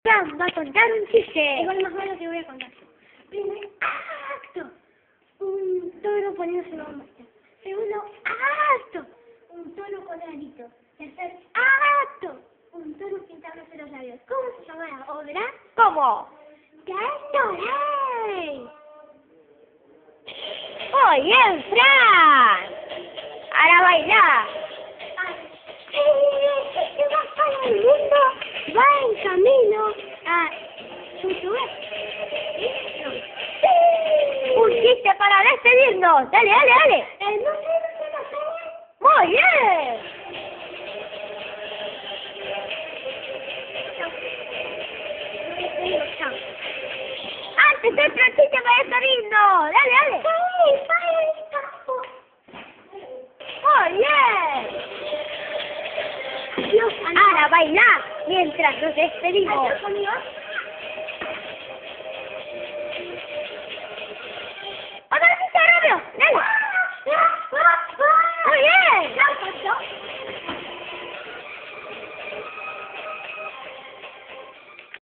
Va a contar un chiste. Igual más malo que voy a contar. Primer acto. Un toro poniéndose una máscara. Segundo acto. Un toro con arito. Tercer acto. Un toro pintándose los labios. ¿Cómo se llama la obra? ¿Cómo? ¡Gatorade! ¡Muy bien, Fran! Ahora baila. Que va para el mundo, va en camino a YouTube. Un chiste para despedirnos. Dale, dale, dale. No sé. Muy bien. Chao. Antes del chiste para despedirnos. Dale, dale. Muy bien. Adiós, Ahora baila mientras nos despedimos. Adiós, amigos.